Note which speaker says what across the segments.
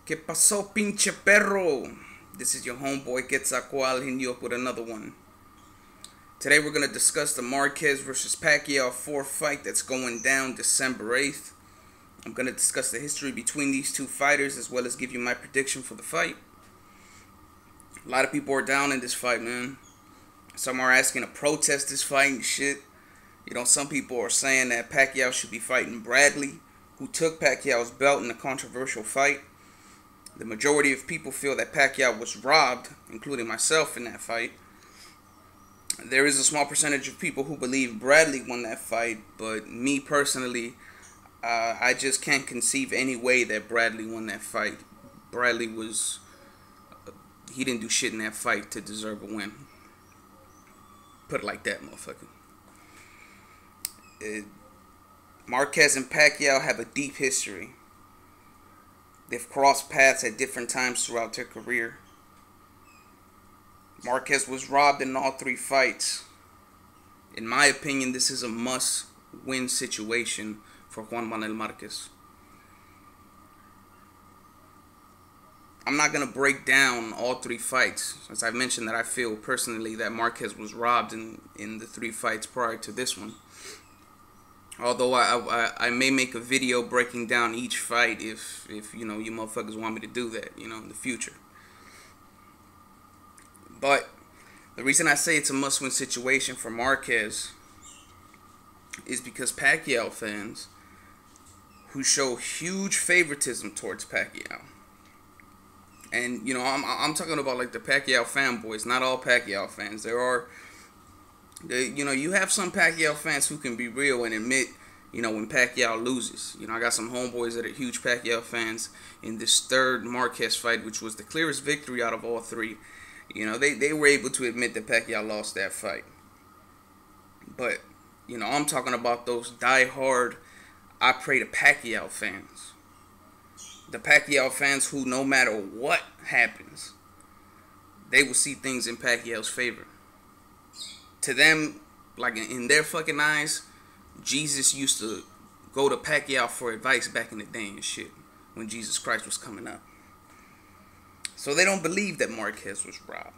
Speaker 1: ¿Qué pasó, pinche perro? This is your homeboy Quetzalcoatl hitting you up with another one. Today we're going to discuss the Marquez versus Pacquiao 4 fight that's going down December 8th. I'm going to discuss the history between these two fighters as well as give you my prediction for the fight. A lot of people are down in this fight, man. Some are asking to protest this fight and shit. You know, some people are saying that Pacquiao should be fighting Bradley, who took Pacquiao's belt in a controversial fight. The majority of people feel that Pacquiao was robbed, including myself, in that fight. There is a small percentage of people who believe Bradley won that fight, but me personally, I just can't conceive any way that Bradley won that fight. Bradley he didn't do shit in that fight to deserve a win. Put it like that, motherfucker. Marquez and Pacquiao have a deep history. They've crossed paths at different times throughout their career. Marquez was robbed in all 3 fights. In my opinion, this is a must-win situation for Juan Manuel Marquez. I'm not going to break down all 3 fights, as I mentioned that I feel personally that Marquez was robbed in the 3 fights prior to this one. Although I may make a video breaking down each fight if you know, you motherfuckers want me to do that, you know, in the future. But the reason I say it's a must-win situation for Marquez is because Pacquiao fans who show huge favoritism towards Pacquiao. And, you know, I'm talking about like the Pacquiao fanboys, not all Pacquiao fans. You know, you have some Pacquiao fans who can be real and admit, you know, when Pacquiao loses. You know, I got some homeboys that are huge Pacquiao fans in this 3rd Marquez fight, which was the clearest victory out of all 3. You know, they were able to admit that Pacquiao lost that fight. But, you know, I'm talking about those die-hard I pray to Pacquiao fans. The Pacquiao fans who, no matter what happens, they will see things in Pacquiao's favor. To them, like in their fucking eyes, Jesus used to go to Pacquiao for advice back in the day and shit, when Jesus Christ was coming up. So they don't believe that Marquez was robbed.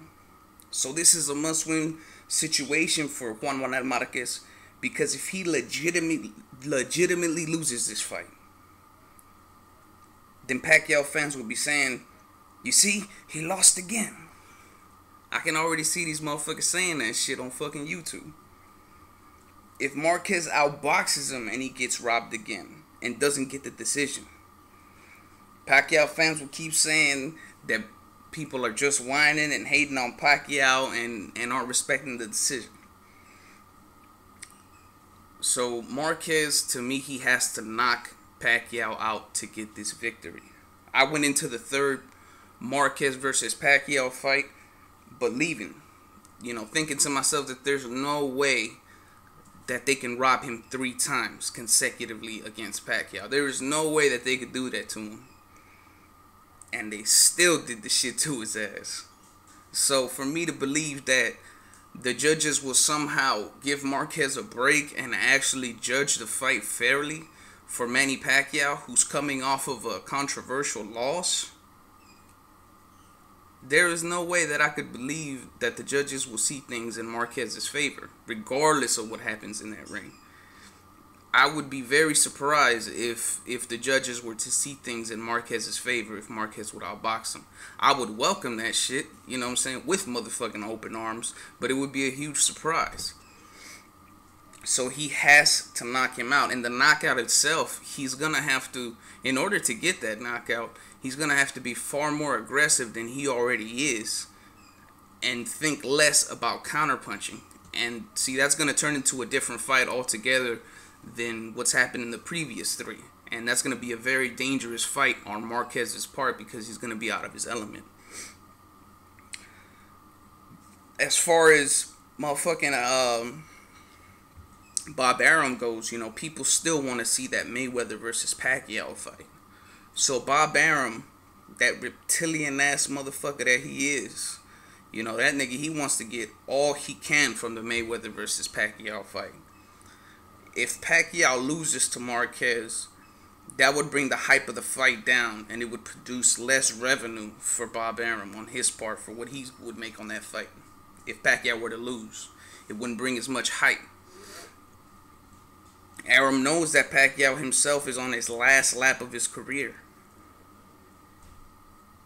Speaker 1: So this is a must-win situation for Juan Manuel Marquez, because if he legitimately loses this fight, then Pacquiao fans will be saying, you see, he lost again. I can already see these motherfuckers saying that shit on fucking YouTube. If Marquez outboxes him and he gets robbed again and doesn't get the decision, Pacquiao fans will keep saying that people are just whining and hating on Pacquiao and aren't respecting the decision. So Marquez, to me, he has to knock Pacquiao out to get this victory. I went into the 3rd Marquez versus Pacquiao fight believing, you know, thinking to myself that there's no way that they can rob him 3 times consecutively against Pacquiao. There is no way that they could do that to him. And they still did the shit to his ass. So for me to believe that the judges will somehow give Marquez a break and actually judge the fight fairly for Manny Pacquiao, who's coming off of a controversial loss, there is no way that I could believe that the judges will see things in Marquez's favor, regardless of what happens in that ring. I would be very surprised if the judges were to see things in Marquez's favor, if Marquez would outbox him. I would welcome that shit, you know what I'm saying, with motherfucking open arms, but it would be a huge surprise. So he has to knock him out. And the knockout itself, he's going to have to, in order to get that knockout, he's going to have to be far more aggressive than he already is and think less about counterpunching. And see, that's going to turn into a different fight altogether than what's happened in the previous 3. And that's going to be a very dangerous fight on Marquez's part because he's going to be out of his element. As far as motherfucking Bob Arum goes, you know, people still want to see that Mayweather versus Pacquiao fight. So Bob Arum, that reptilian ass motherfucker that he is, you know, that nigga, he wants to get all he can from the Mayweather versus Pacquiao fight. If Pacquiao loses to Marquez, that would bring the hype of the fight down, and it would produce less revenue for Bob Arum on his part for what he would make on that fight. If Pacquiao were to lose, it wouldn't bring as much hype. Arum knows that Pacquiao himself is on his last lap of his career.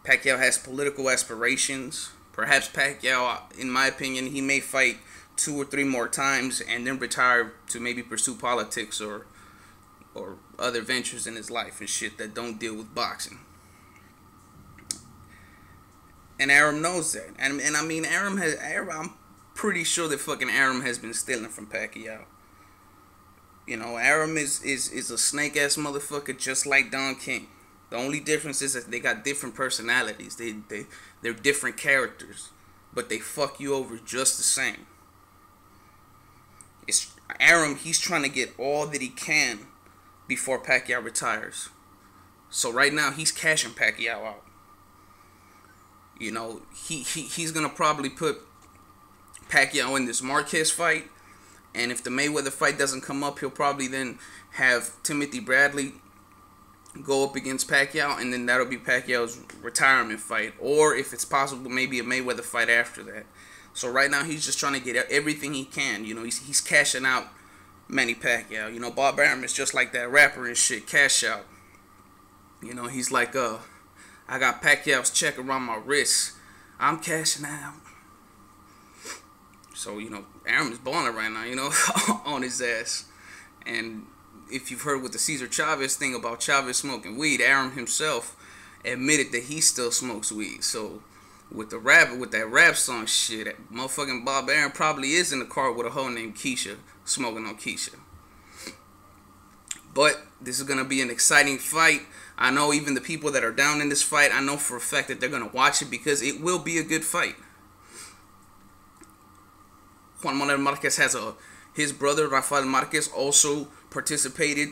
Speaker 1: Pacquiao has political aspirations. Perhaps Pacquiao, in my opinion, he may fight 2 or 3 more times and then retire to maybe pursue politics or other ventures in his life and shit that don't deal with boxing. And Arum knows that. And I mean, I'm pretty sure that fucking Arum has been stealing from Pacquiao. You know, Arum is a snake-ass motherfucker just like Don King. The only difference is that they got different personalities. They're different characters. But they fuck you over just the same. It's Arum, he's trying to get all that he can before Pacquiao retires. So right now he's cashing Pacquiao out. You know, he's gonna probably put Pacquiao in this Marquez fight, and if the Mayweather fight doesn't come up, he'll probably then have Timothy Bradley go up against Pacquiao, and then that'll be Pacquiao's retirement fight, or if it's possible, maybe a Mayweather fight after that. So right now he's just trying to get everything he can. You know, he's cashing out Manny Pacquiao. You know, Bob Arum is just like that rapper and shit, Cash Out. You know, he's like, I got Pacquiao's check around my wrist. I'm cashing out. So, you know, Arum is balling right now, you know, on his ass. And if you've heard with the Cesar Chavez thing about Chavez smoking weed, Arum himself admitted that he still smokes weed. So, with that rap song shit, motherfucking Bob Arum probably is in the car with a hoe named Keisha, smoking on Keisha. But this is going to be an exciting fight. I know even the people that are down in this fight, I know for a fact that they're going to watch it because it will be a good fight. Juan Manuel Marquez has his brother, Rafael Marquez, also participated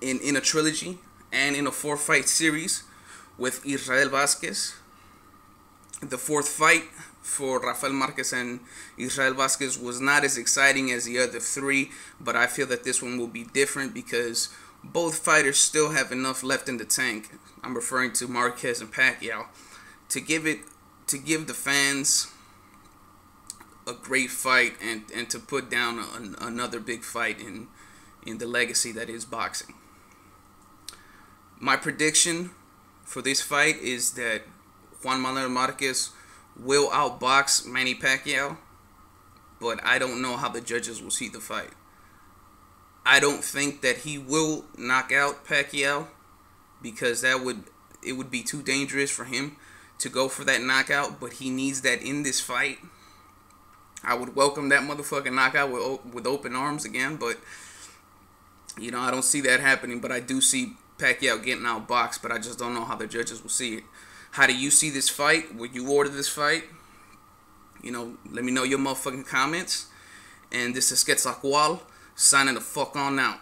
Speaker 1: in a trilogy and in a 4-fight series with Israel Vasquez. The 4th fight for Rafael Marquez and Israel Vasquez was not as exciting as the other 3, but I feel that this one will be different because both fighters still have enough left in the tank. I'm referring to Marquez and Pacquiao to give the fans a great fight and to put down another big fight in the legacy that is boxing. My prediction for this fight is that Juan Manuel Marquez will outbox Manny Pacquiao, but I don't know how the judges will see the fight. I don't think that he will knock out Pacquiao because it would be too dangerous for him to go for that knockout, but he needs that in this fight. I would welcome that motherfucking knockout with open arms again, but you know, I don't see that happening, but I do see Pacquiao getting outboxed, but I just don't know how the judges will see it. How do you see this fight? Would you order this fight? You know, let me know your motherfucking comments. And this is Quetzalcoatl signing the fuck on out.